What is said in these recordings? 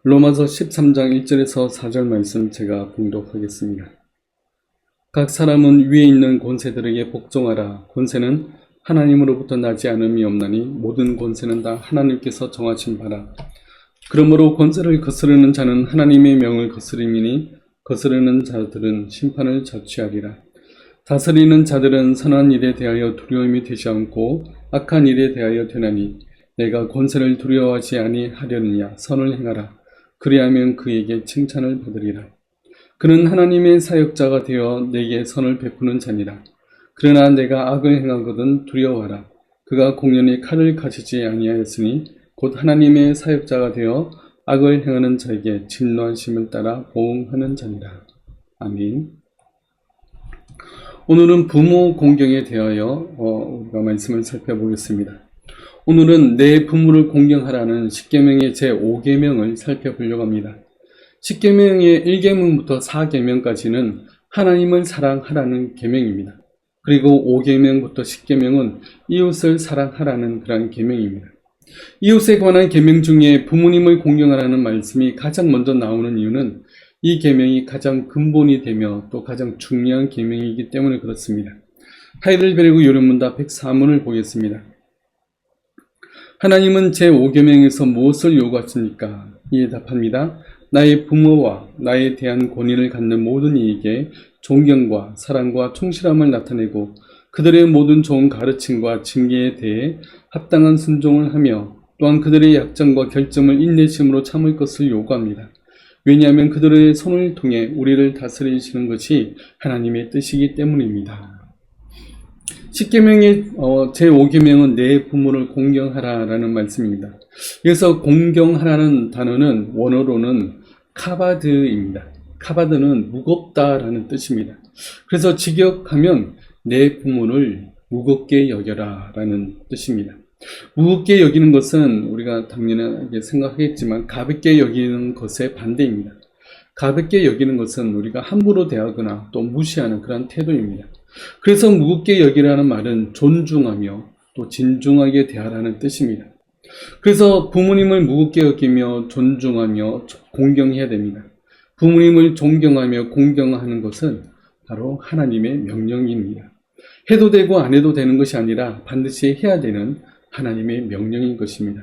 로마서 13장 1절에서 4절 말씀 제가 봉독하겠습니다. 각 사람은 위에 있는 권세들에게 복종하라. 권세는 하나님으로부터 나지 않음이 없나니 모든 권세는 다 하나님께서 정하신 바라. 그러므로 권세를 거스르는 자는 하나님의 명을 거스림이니 거스르는 자들은 심판을 자취하리라. 다스리는 자들은 선한 일에 대하여 두려움이 되지 않고 악한 일에 대하여 되나니 내가 권세를 두려워하지 아니하려느냐. 선을 행하라. 그리하면 그에게 칭찬을 받으리라. 그는 하나님의 사역자가 되어 내게 선을 베푸는 자니라. 그러나 내가 악을 행하거든 두려워하라. 그가 공연히 칼을 가지지 아니하였으니 곧 하나님의 사역자가 되어 악을 행하는 자에게 진노하심을 따라 보응하는 자니라. 아멘. 오늘은 부모 공경에 대하여 우리가 말씀을 살펴보겠습니다. 오늘은 내 부모를 공경하라는 십계명의 제5계명을 살펴보려고 합니다. 십계명의 1계명부터 4계명까지는 하나님을 사랑하라는 계명입니다. 그리고 5계명부터 10계명은 이웃을 사랑하라는 그런 계명입니다. 이웃에 관한 계명 중에 부모님을 공경하라는 말씀이 가장 먼저 나오는 이유는 이 계명이 가장 근본이 되며 또 가장 중요한 계명이기 때문에 그렇습니다. 하이델베르그 요론문답 104문을 보겠습니다. 하나님은 제5계명에서 무엇을 요구하십니까? 이에 답합니다. 나의 부모와 나에 대한 권위를 갖는 모든 이에게 존경과 사랑과 충실함을 나타내고 그들의 모든 좋은 가르침과 징계에 대해 합당한 순종을 하며 또한 그들의 약점과 결점을 인내심으로 참을 것을 요구합니다. 왜냐하면 그들의 손을 통해 우리를 다스리시는 것이 하나님의 뜻이기 때문입니다. 10계명의 제5계명은 내 부모를 공경하라라는 말씀입니다. 여기서 공경하라는 단어는 원어로는 카바드입니다. 카바드는 무겁다라는 뜻입니다. 그래서 직역하면 내 부모를 무겁게 여겨라 라는 뜻입니다. 무겁게 여기는 것은 우리가 당연하게 생각하겠지만 가볍게 여기는 것의 반대입니다. 가볍게 여기는 것은 우리가 함부로 대하거나 또 무시하는 그런 태도입니다. 그래서 무겁게 여기라는 말은 존중하며 또 진중하게 대하라는 뜻입니다. 그래서 부모님을 무겁게 여기며 존중하며 공경해야 됩니다. 부모님을 존경하며 공경하는 것은 바로 하나님의 명령입니다. 해도 되고 안 해도 되는 것이 아니라 반드시 해야 되는 하나님의 명령인 것입니다.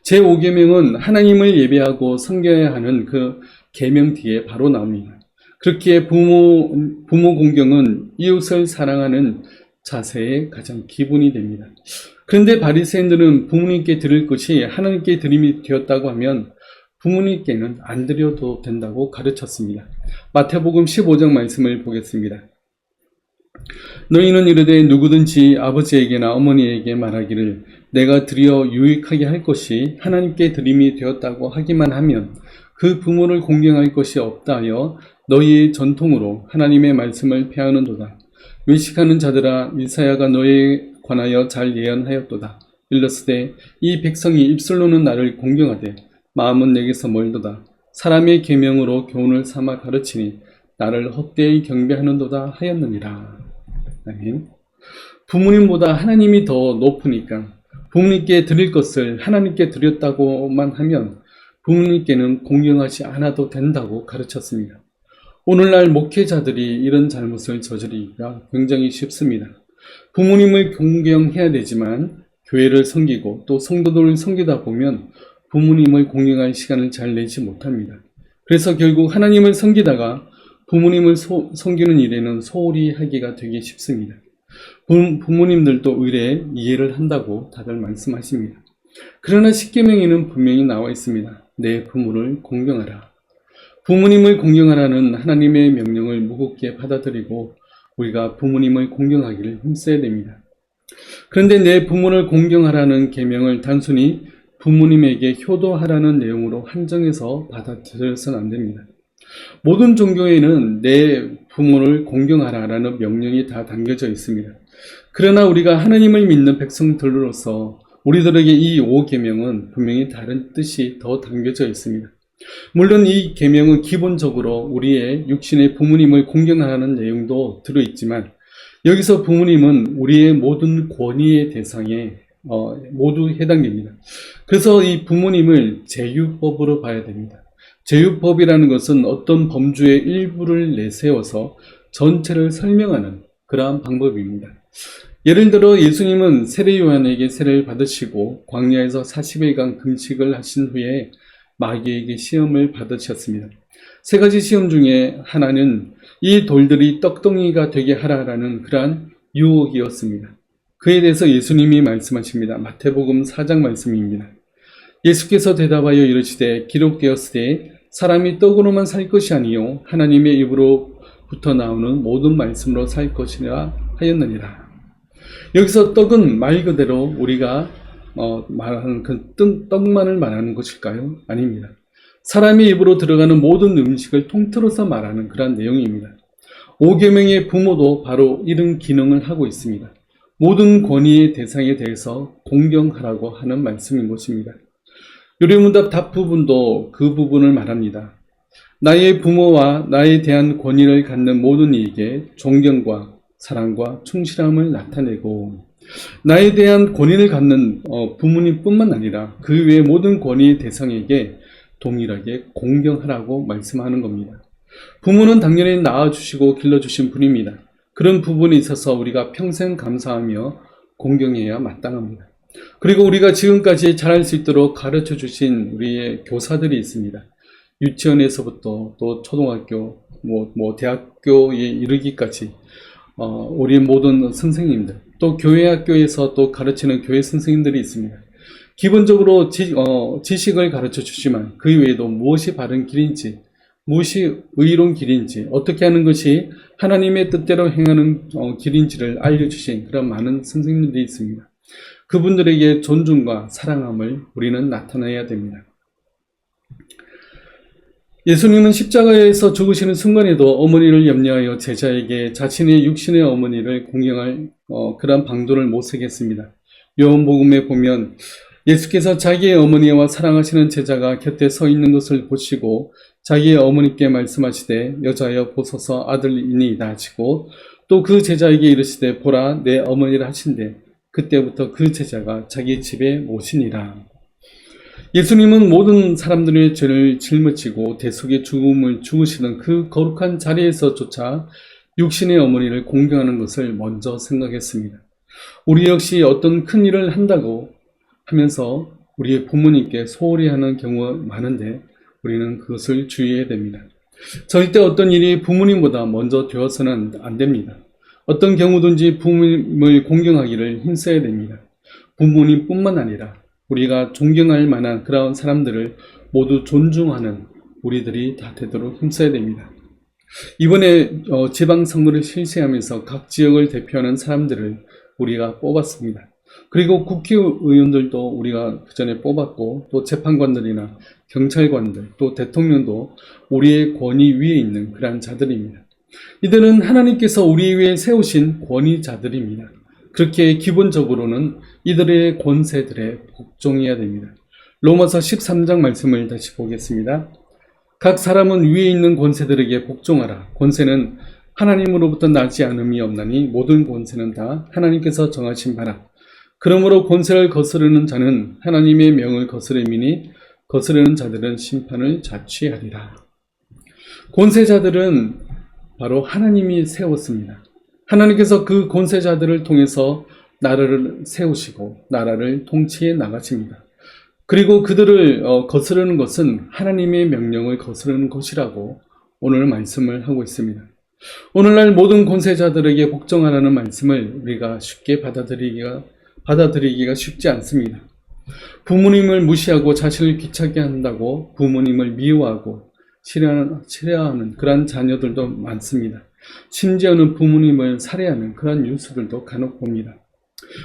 제5계명은 하나님을 예배하고 섬겨야 하는 그 계명 뒤에 바로 나옵니다. 그렇기에 부모 공경은 이웃을 사랑하는 자세의 가장 기본이 됩니다. 그런데 바리새인들은 부모님께 드릴 것이 하나님께 드림이 되었다고 하면 부모님께는 안 드려도 된다고 가르쳤습니다. 마태복음 15장 말씀을 보겠습니다. 너희는 이르되 누구든지 아버지에게나 어머니에게 말하기를 내가 드려 유익하게 할 것이 하나님께 드림이 되었다고 하기만 하면 그 부모를 공경할 것이 없다 하여 너희의 전통으로 하나님의 말씀을 폐하는도다. 외식하는 자들아 이사야가 너희에 관하여 잘 예언하였도다. 일러스되 이 백성이 입술로는 나를 공경하되 마음은 내게서 멀도다. 사람의 계명으로 교훈을 삼아 가르치니 나를 헛되이 경배하는도다 하였느니라. 아멘. 부모님보다 하나님이 더 높으니까 부모님께 드릴 것을 하나님께 드렸다고만 하면 부모님께는 공경하지 않아도 된다고 가르쳤습니다. 오늘날 목회자들이 이런 잘못을 저지르기가 굉장히 쉽습니다. 부모님을 공경해야 되지만 교회를 섬기고 또 성도들을 섬기다 보면 부모님을 공경할 시간을 잘 내지 못합니다. 그래서 결국 하나님을 섬기다가 부모님을 섬기는 일에는 소홀히 하기가 되게 쉽습니다. 부모님들도 의뢰 이해를 한다고 다들 말씀하십니다. 그러나 십계명에는 분명히 나와 있습니다. 내 부모를 공경하라. 부모님을 공경하라는 하나님의 명령을 무겁게 받아들이고 우리가 부모님을 공경하기를 힘써야 됩니다. 그런데 내 부모를 공경하라는 계명을 단순히 부모님에게 효도하라는 내용으로 한정해서 받아들여서는 안 됩니다. 모든 종교에는 내 부모를 공경하라라는 명령이 다 담겨져 있습니다. 그러나 우리가 하나님을 믿는 백성들로서 우리들에게 이 5계명은 분명히 다른 뜻이 더 담겨져 있습니다. 물론 이 계명은 기본적으로 우리의 육신의 부모님을 공경하라는 내용도 들어있지만 여기서 부모님은 우리의 모든 권위의 대상에 모두 해당됩니다. 그래서 이 부모님을 제유법으로 봐야 됩니다. 제유법이라는 것은 어떤 범주의 일부를 내세워서 전체를 설명하는 그러한 방법입니다. 예를 들어 예수님은 세례 요한에게 세례를 받으시고 광야에서 40일간 금식을 하신 후에 마귀에게 시험을 받으셨습니다. 세 가지 시험 중에 하나는 이 돌들이 떡덩이가 되게 하라라는 그러한 유혹이었습니다. 그에 대해서 예수님이 말씀하십니다. 마태복음 4장 말씀입니다. 예수께서 대답하여 이르시되 기록되었으되 사람이 떡으로만 살 것이 아니요 하나님의 입으로부터 나오는 모든 말씀으로 살 것이라 하였느니라. 여기서 떡은 말 그대로 우리가 말하는 그 떡만을 말하는 것일까요? 아닙니다. 사람의 입으로 들어가는 모든 음식을 통틀어서 말하는 그런 내용입니다. 5계명의 부모도 바로 이런 기능을 하고 있습니다. 모든 권위의 대상에 대해서 공경하라고 하는 말씀인 것입니다. 요리문답 답 부분도 그 부분을 말합니다. 나의 부모와 나에 대한 권위를 갖는 모든 이에게 존경과 사랑과 충실함을 나타내고 나에 대한 권위를 갖는 부모님뿐만 아니라 그 외의 모든 권위의 대상에게 동일하게 공경하라고 말씀하는 겁니다. 부모는 당연히 낳아주시고 길러주신 분입니다. 그런 부분에 있어서 우리가 평생 감사하며 공경해야 마땅합니다. 그리고 우리가 지금까지 잘할 수 있도록 가르쳐 주신 우리의 교사들이 있습니다. 유치원에서부터 또 초등학교, 대학교에 이르기까지 우리 모든 선생님들, 또 교회 학교에서 또 가르치는 교회 선생님들이 있습니다. 기본적으로 지식을 가르쳐 주지만 그 외에도 무엇이 바른 길인지, 무엇이 의로운 길인지, 어떻게 하는 것이 하나님의 뜻대로 행하는 길인지를 알려주신 그런 많은 선생님들이 있습니다. 그분들에게 존중과 사랑함을 우리는 나타내야 됩니다. 예수님은 십자가에서 죽으시는 순간에도 어머니를 염려하여 제자에게 자신의 육신의 어머니를 공경할 그런 방도를 모색했습니다. 요한복음에 보면 예수께서 자기의 어머니와 사랑하시는 제자가 곁에 서 있는 것을 보시고 자기의 어머니께 말씀하시되 여자여 보소서 아들이니이다 하시고 또 그 제자에게 이르시되 보라 내 어머니라 하신대 그때부터 그 제자가 자기 집에 모시니라. 예수님은 모든 사람들의 죄를 짊어지고 대속의 죽음을 죽으시는 그 거룩한 자리에서조차 육신의 어머니를 공경하는 것을 먼저 생각했습니다. 우리 역시 어떤 큰 일을 한다고 하면서 우리의 부모님께 소홀히 하는 경우가 많은데 우리는 그것을 주의해야 됩니다. 절대 어떤 일이 부모님보다 먼저 되어서는 안 됩니다. 어떤 경우든지 부모님을 공경하기를 힘써야 됩니다. 부모님뿐만 아니라 우리가 존경할 만한 그런 사람들을 모두 존중하는 우리들이 다 되도록 힘써야 됩니다. 이번에 지방선거를 실시하면서 각 지역을 대표하는 사람들을 우리가 뽑았습니다. 그리고 국회의원들도 우리가 그전에 뽑았고 또 재판관들이나 경찰관들 또 대통령도 우리의 권위 위에 있는 그러한 자들입니다. 이들은 하나님께서 우리 위에 세우신 권위자들입니다. 그렇게 기본적으로는 이들의 권세들에 복종해야 됩니다. 로마서 13장 말씀을 다시 보겠습니다. 각 사람은 위에 있는 권세들에게 복종하라. 권세는 하나님으로부터 나지 않음이 없나니 모든 권세는 다 하나님께서 정하신 바라. 그러므로 권세를 거스르는 자는 하나님의 명을 거스름이니 거스르는 자들은 심판을 자취하리라. 권세자들은 바로 하나님이 세웠습니다. 하나님께서 그 권세자들을 통해서 나라를 세우시고 나라를 통치해 나가십니다. 그리고 그들을 거스르는 것은 하나님의 명령을 거스르는 것이라고 오늘 말씀을 하고 있습니다. 오늘날 모든 권세자들에게 복종하라는 말씀을 우리가 쉽게 받아들이기가 쉽지 않습니다. 부모님을 무시하고 자신을 귀찮게 한다고 부모님을 미워하고 싫어하는 그런 자녀들도 많습니다. 심지어는 부모님을 살해하는 그런 뉴스들도 간혹 봅니다.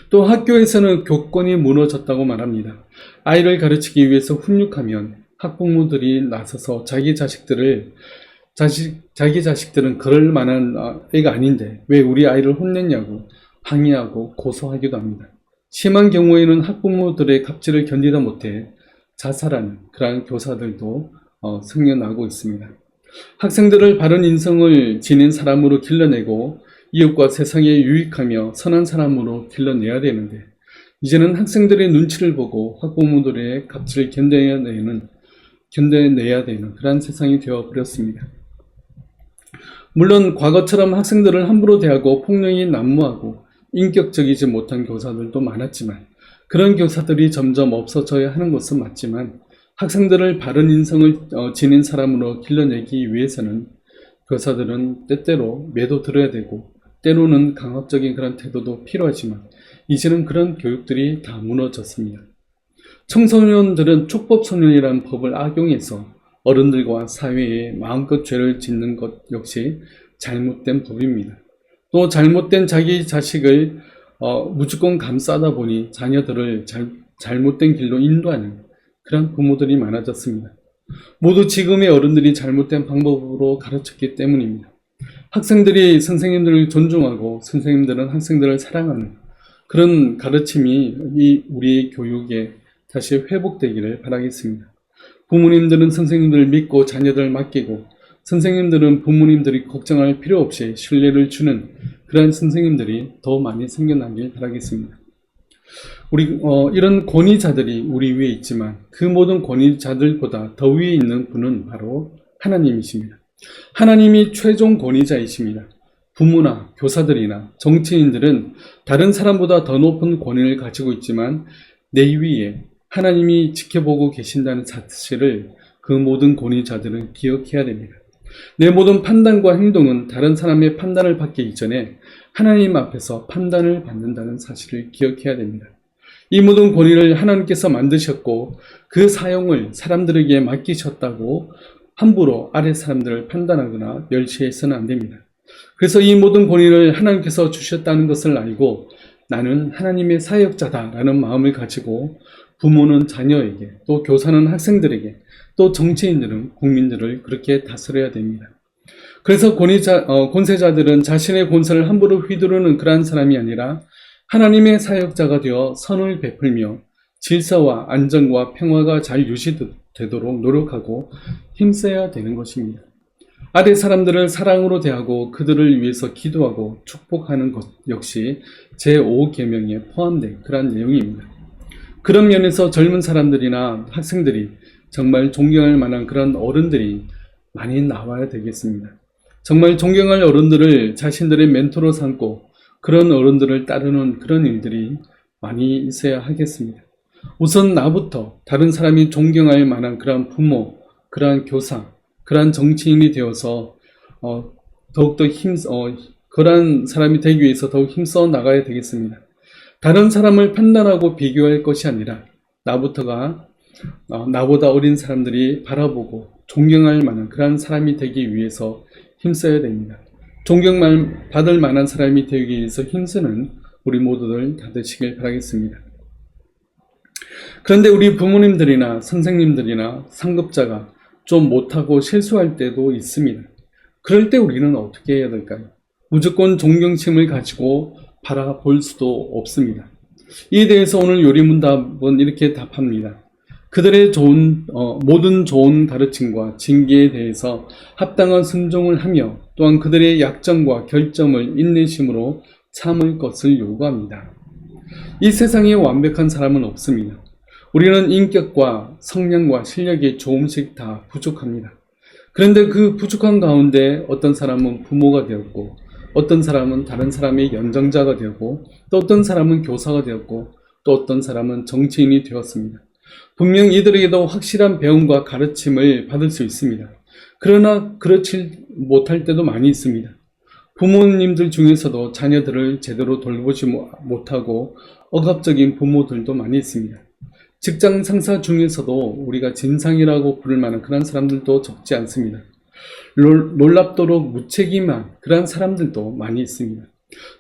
또 학교에서는 교권이 무너졌다고 말합니다. 아이를 가르치기 위해서 훈육하면 학부모들이 나서서 자기 자식들은 그럴 만한 애가 아닌데 왜 우리 아이를 혼냈냐고 항의하고 고소하기도 합니다. 심한 경우에는 학부모들의 갑질을 견디다 못해 자살하는 그러한 교사들도 생겨나고 있습니다. 학생들을 바른 인성을 지닌 사람으로 길러내고 이웃과 세상에 유익하며 선한 사람으로 길러내야 되는데 이제는 학생들의 눈치를 보고 학부모들의 값을 견뎌내야 되는 그러한 세상이 되어버렸습니다. 물론 과거처럼 학생들을 함부로 대하고 폭력이 난무하고 인격적이지 못한 교사들도 많았지만, 그런 교사들이 점점 없어져야 하는 것은 맞지만, 학생들을 바른 인성을 지닌 사람으로 길러내기 위해서는 교사들은 때때로 매도 들어야 되고, 때로는 강압적인 그런 태도도 필요하지만, 이제는 그런 교육들이 다 무너졌습니다. 청소년들은 촉법소년이라는 법을 악용해서 어른들과 사회에 마음껏 죄를 짓는 것 역시 잘못된 법입니다. 또 잘못된 자기 자식을 무조건 감싸다 보니 자녀들을 잘못된 길로 인도하는 그런 부모들이 많아졌습니다. 모두 지금의 어른들이 잘못된 방법으로 가르쳤기 때문입니다. 학생들이 선생님들을 존중하고 선생님들은 학생들을 사랑하는 그런 가르침이 우리의 교육에 다시 회복되기를 바라겠습니다. 부모님들은 선생님들을 믿고 자녀들을 맡기고, 선생님들은 부모님들이 걱정할 필요 없이 신뢰를 주는 그런 선생님들이 더 많이 생겨나길 바라겠습니다. 이런 권위자들이 우리 위에 있지만, 그 모든 권위자들보다 더 위에 있는 분은 바로 하나님이십니다. 하나님이 최종 권위자이십니다. 부모나 교사들이나 정치인들은 다른 사람보다 더 높은 권위를 가지고 있지만, 내 위에 하나님이 지켜보고 계신다는 사실을 그 모든 권위자들은 기억해야 됩니다. 내 모든 판단과 행동은 다른 사람의 판단을 받기 이전에 하나님 앞에서 판단을 받는다는 사실을 기억해야 됩니다. 이 모든 권위를 하나님께서 만드셨고, 그 사용을 사람들에게 맡기셨다고 함부로 아래 사람들을 판단하거나 멸시해서는 안 됩니다. 그래서 이 모든 권위를 하나님께서 주셨다는 것을 알고, 나는 하나님의 사역자다라는 마음을 가지고 부모는 자녀에게, 또 교사는 학생들에게, 또 정치인들은 국민들을 그렇게 다스려야 됩니다. 그래서 권세자들은 자신의 권세를 함부로 휘두르는 그러한 사람이 아니라 하나님의 사역자가 되어 선을 베풀며 질서와 안정과 평화가 잘 유지되도록 노력하고 힘써야 되는 것입니다. 아래 사람들을 사랑으로 대하고 그들을 위해서 기도하고 축복하는 것 역시 제5계명에 포함된 그러한 내용입니다. 그런 면에서 젊은 사람들이나 학생들이 정말 존경할 만한 그런 어른들이 많이 나와야 되겠습니다. 정말 존경할 어른들을 자신들의 멘토로 삼고 그런 어른들을 따르는 그런 일들이 많이 있어야 하겠습니다. 우선 나부터 다른 사람이 존경할 만한 그러한 부모, 그러한 교사, 그러한 정치인이 되어서 더욱더 그러한 사람이 되기 위해서 더욱 힘써 나가야 되겠습니다. 다른 사람을 판단하고 비교할 것이 아니라 나부터가 나보다 어린 사람들이 바라보고 존경할 만한 그러한 사람이 되기 위해서 힘써야 됩니다. 존경받을 만한 사람이 되기 위해서 힘쓰는 우리 모두들 다 되시길 바라겠습니다. 그런데 우리 부모님들이나 선생님들이나 상급자가 좀 못하고 실수할 때도 있습니다. 그럴 때 우리는 어떻게 해야 될까요? 무조건 존경심을 가지고 바라볼 수도 없습니다. 이에 대해서 오늘 요리문답은 이렇게 답합니다. 그들의 모든 좋은 가르침과 징계에 대해서 합당한 순종을 하며 또한 그들의 약점과 결점을 인내심으로 참을 것을 요구합니다. 이 세상에 완벽한 사람은 없습니다. 우리는 인격과 성량과 실력이 조금씩 다 부족합니다. 그런데 그 부족한 가운데 어떤 사람은 부모가 되었고, 어떤 사람은 다른 사람의 연장자가 되었고, 또 어떤 사람은 교사가 되었고, 또 어떤 사람은 정치인이 되었습니다. 분명 이들에게도 확실한 배움과 가르침을 받을 수 있습니다. 그러나 그렇지 못할 때도 많이 있습니다. 부모님들 중에서도 자녀들을 제대로 돌보지 못하고 억압적인 부모들도 많이 있습니다. 직장 상사 중에서도 우리가 진상이라고 부를 만한 그런 사람들도 적지 않습니다. 놀랍도록 무책임한 그런 사람들도 많이 있습니다.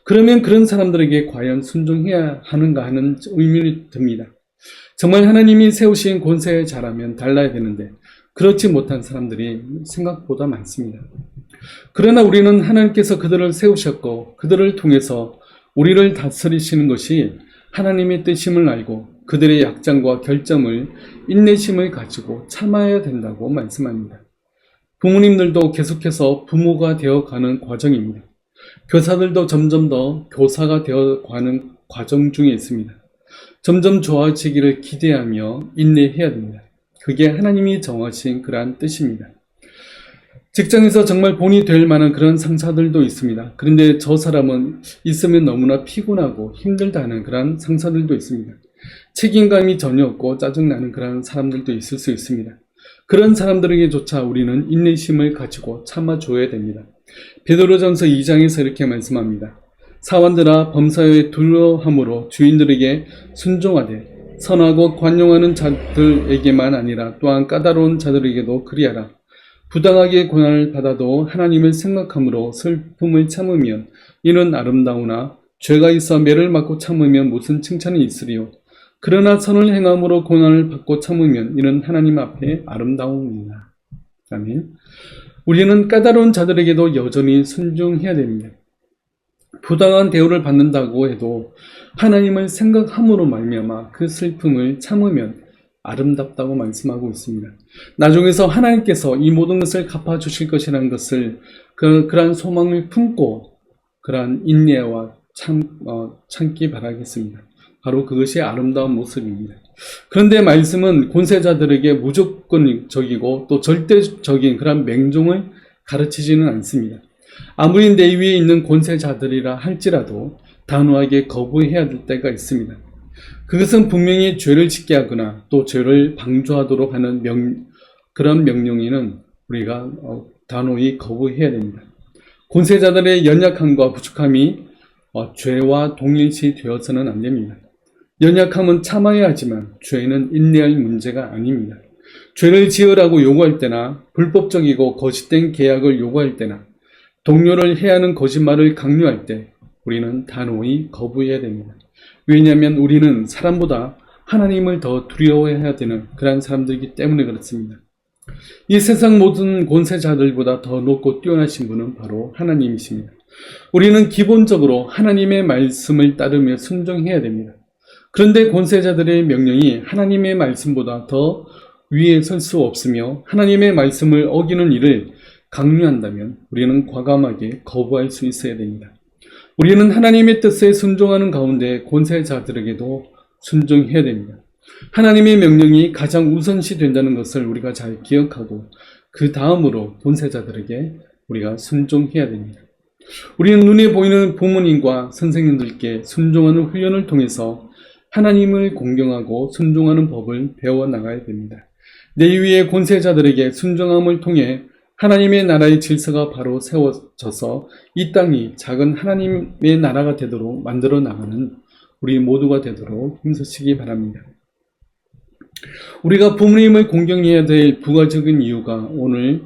그러면 그런 사람들에게 과연 순종해야 하는가 하는 의문이 듭니다. 정말 하나님이 세우신 권세자라면 달라야 되는데 그렇지 못한 사람들이 생각보다 많습니다. 그러나 우리는 하나님께서 그들을 세우셨고 그들을 통해서 우리를 다스리시는 것이 하나님의 뜻임을 알고 그들의 약점과 결점을 인내심을 가지고 참아야 된다고 말씀합니다. 부모님들도 계속해서 부모가 되어가는 과정입니다. 교사들도 점점 더 교사가 되어가는 과정 중에 있습니다. 점점 좋아지기를 기대하며 인내해야 됩니다. 그게 하나님이 정하신 그러한 뜻입니다. 직장에서 정말 본이 될 만한 그런 상사들도 있습니다. 그런데 저 사람은 있으면 너무나 피곤하고 힘들다는 그런 상사들도 있습니다. 책임감이 전혀 없고 짜증나는 그런 사람들도 있을 수 있습니다. 그런 사람들에게조차 우리는 인내심을 가지고 참아줘야 됩니다. 베드로전서 2장에서 이렇게 말씀합니다. 사원들아 범사에 두려함으로 주인들에게 순종하되 선하고 관용하는 자들에게만 아니라 또한 까다로운 자들에게도 그리하라. 부당하게 고난을 받아도 하나님을 생각함으로 슬픔을 참으면 이는 아름다우나 죄가 있어 매를 맞고 참으면 무슨 칭찬이 있으리요. 그러나 선을 행함으로 고난을 받고 참으면 이는 하나님 앞에 아름다움이니라. 아멘. 우리는 까다로운 자들에게도 여전히 순종해야 됩니다. 부당한 대우를 받는다고 해도 하나님을 생각함으로 말미암아 그 슬픔을 참으면 아름답다고 말씀하고 있습니다. 나중에서 하나님께서 이 모든 것을 갚아주실 것이라는 것을 그러한 소망을 품고 그러한 인내와 참기 바라겠습니다. 바로 그것이 아름다운 모습입니다. 그런데 말씀은 권세자들에게 무조건적이고 또 절대적인 그런 맹종을 가르치지는 않습니다. 아무리 내 위에 있는 권세자들이라 할지라도 단호하게 거부해야 될 때가 있습니다. 그것은 분명히 죄를 짓게 하거나 또 죄를 방조하도록 하는 그런 명령에는 우리가 단호히 거부해야 됩니다. 권세자들의 연약함과 부족함이 죄와 동일시 되어서는 안 됩니다. 연약함은 참아야 하지만 죄는 인내할 문제가 아닙니다. 죄를 지으라고 요구할 때나 불법적이고 거짓된 계약을 요구할 때나 동료를 해하는 거짓말을 강요할 때 우리는 단호히 거부해야 됩니다. 왜냐하면 우리는 사람보다 하나님을 더 두려워해야 되는 그런 사람들이기 때문에 그렇습니다. 이 세상 모든 권세자들보다 더 높고 뛰어나신 분은 바로 하나님이십니다. 우리는 기본적으로 하나님의 말씀을 따르며 순종해야 됩니다. 그런데 권세자들의 명령이 하나님의 말씀보다 더 위에 설 수 없으며 하나님의 말씀을 어기는 일을 강요한다면 우리는 과감하게 거부할 수 있어야 됩니다. 우리는 하나님의 뜻에 순종하는 가운데 권세자들에게도 순종해야 됩니다. 하나님의 명령이 가장 우선시 된다는 것을 우리가 잘 기억하고 그 다음으로 권세자들에게 우리가 순종해야 됩니다. 우리는 눈에 보이는 부모님과 선생님들께 순종하는 훈련을 통해서 하나님을 공경하고 순종하는 법을 배워나가야 됩니다. 내 위의 권세자들에게 순종함을 통해 하나님의 나라의 질서가 바로 세워져서 이 땅이 작은 하나님의 나라가 되도록 만들어 나가는 우리 모두가 되도록 힘쓰시기 바랍니다. 우리가 부모님을 공경해야 될 부가적인 이유가 오늘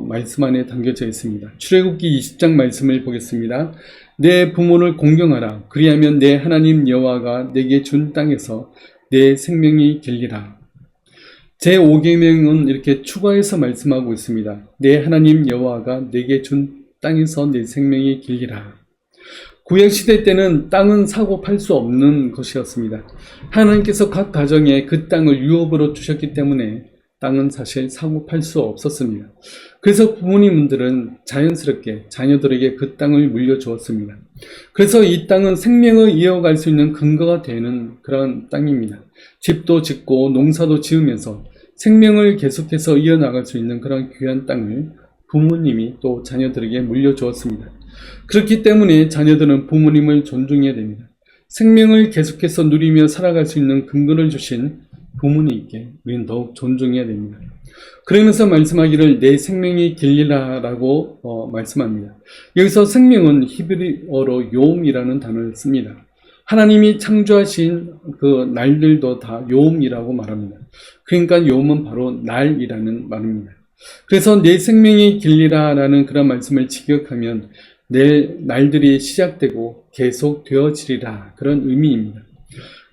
말씀 안에 담겨져 있습니다. 출애굽기 20장 말씀을 보겠습니다. 내 부모를 공경하라. 그리하면 내 하나님 여호와가 내게 준 땅에서 내 생명이 길리라. 제5계명은 이렇게 추가해서 말씀하고 있습니다. 내 하나님 여호와가 내게 준 땅에서 내 생명이 길리라. 구약시대 때는 땅은 사고 팔 수 없는 것이었습니다. 하나님께서 각 가정에 그 땅을 유업으로 주셨기 때문에 땅은 사실 사고 팔 수 없었습니다. 그래서 부모님들은 자연스럽게 자녀들에게 그 땅을 물려주었습니다. 그래서 이 땅은 생명을 이어갈 수 있는 근거가 되는 그런 땅입니다. 집도 짓고 농사도 지으면서 생명을 계속해서 이어나갈 수 있는 그런 귀한 땅을 부모님이 또 자녀들에게 물려주었습니다. 그렇기 때문에 자녀들은 부모님을 존중해야 됩니다. 생명을 계속해서 누리며 살아갈 수 있는 근거를 주신 부모님께 우리는 더욱 존중해야 됩니다. 그러면서 말씀하기를 내 생명이 길리라라고 말씀합니다. 여기서 생명은 히브리어로 요음이라는 단어를 씁니다. 하나님이 창조하신 그 날들도 다 요음이라고 말합니다. 그러니까 요음은 바로 날이라는 말입니다. 그래서 내 생명이 길리라라는 그런 말씀을 직역하면 내 날들이 시작되고 계속 되어지리라 그런 의미입니다.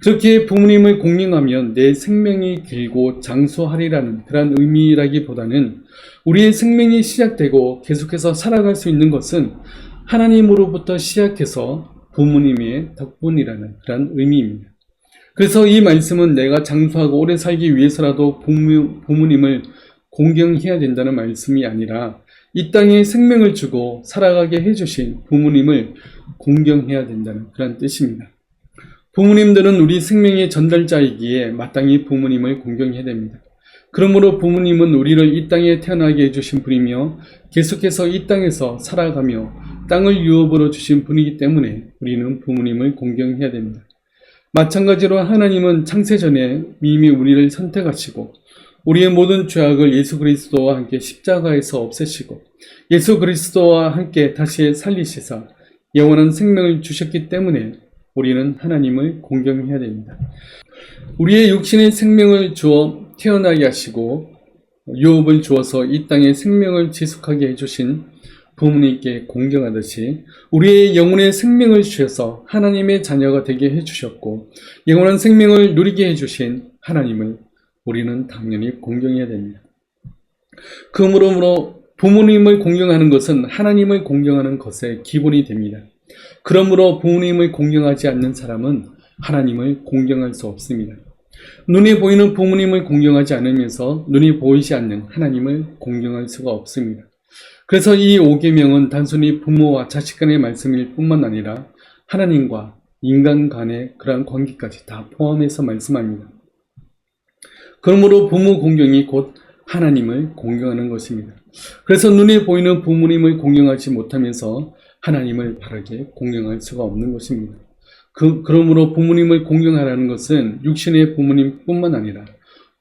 그렇게 부모님을 공경하면 내 생명이 길고 장수하리라는 그런 의미라기보다는 우리의 생명이 시작되고 계속해서 살아갈 수 있는 것은 하나님으로부터 시작해서 부모님의 덕분이라는 그런 의미입니다. 그래서 이 말씀은 내가 장수하고 오래 살기 위해서라도 부모님을 공경해야 된다는 말씀이 아니라 이 땅에 생명을 주고 살아가게 해주신 부모님을 공경해야 된다는 그런 뜻입니다. 부모님들은 우리 생명의 전달자이기에 마땅히 부모님을 공경해야 됩니다. 그러므로 부모님은 우리를 이 땅에 태어나게 해주신 분이며 계속해서 이 땅에서 살아가며 땅을 유업으로 주신 분이기 때문에 우리는 부모님을 공경해야 됩니다. 마찬가지로 하나님은 창세전에 이미 우리를 선택하시고 우리의 모든 죄악을 예수 그리스도와 함께 십자가에서 없애시고 예수 그리스도와 함께 다시 살리시사 영원한 생명을 주셨기 때문에 우리는 하나님을 공경해야 됩니다. 우리의 육신의 생명을 주어 태어나게 하시고 유업을 주어서 이 땅에 생명을 지속하게 해주신 부모님께 공경하듯이 우리의 영혼의 생명을 주셔서 하나님의 자녀가 되게 해주셨고 영원한 생명을 누리게 해주신 하나님을 우리는 당연히 공경해야 됩니다. 그러므로 부모님을 공경하는 것은 하나님을 공경하는 것의 기본이 됩니다. 그러므로 부모님을 공경하지 않는 사람은 하나님을 공경할 수 없습니다. 눈에 보이는 부모님을 공경하지 않으면서 눈이 보이지 않는 하나님을 공경할 수가 없습니다. 그래서 이 5계명은 단순히 부모와 자식 간의 말씀일 뿐만 아니라 하나님과 인간 간의 그러한 관계까지 다 포함해서 말씀합니다. 그러므로 부모 공경이 곧 하나님을 공경하는 것입니다. 그래서 눈에 보이는 부모님을 공경하지 못하면서 하나님을 바르게 공경할 수가 없는 것입니다. 그러므로 부모님을 공경하라는 것은 육신의 부모님뿐만 아니라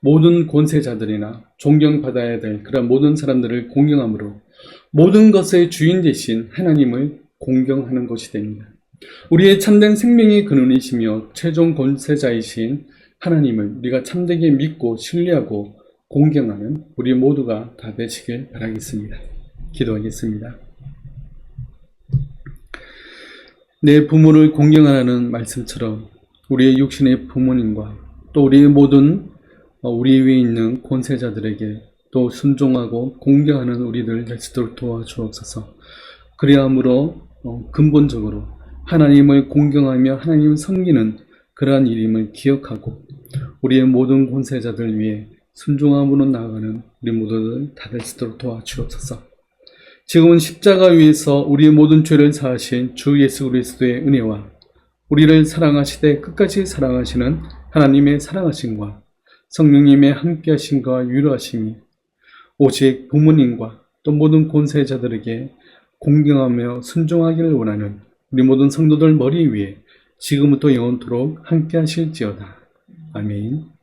모든 권세자들이나 존경받아야 될 그런 모든 사람들을 공경함으로 모든 것의 주인 되신 하나님을 공경하는 것이 됩니다. 우리의 참된 생명의 근원이시며 최종 권세자이신 하나님을 우리가 참되게 믿고 신뢰하고 공경하는 우리 모두가 다 되시길 바라겠습니다. 기도하겠습니다. 내 부모를 공경하라는 말씀처럼 우리의 육신의 부모님과 또 우리의 모든 우리 위에 있는 권세자들에게 또 순종하고 공경하는 우리들 될 수 있도록 도와주옵소서. 그리함으로 근본적으로 하나님을 공경하며 하나님을 섬기는 그러한 일임을 기억하고 우리의 모든 권세자들 위해 순종함으로 나아가는 우리 모두들 다 될 수 있도록 도와주옵소서. 지금은 십자가 위에서 우리의 모든 죄를 사하신 주 예수 그리스도의 은혜와 우리를 사랑하시되 끝까지 사랑하시는 하나님의 사랑하심과 성령님의 함께하심과 위로하심이 오직 부모님과 또 모든 권세자들에게 공경하며 순종하기를 원하는 우리 모든 성도들 머리 위에 지금부터 영원토록 함께하실지어다. 아멘.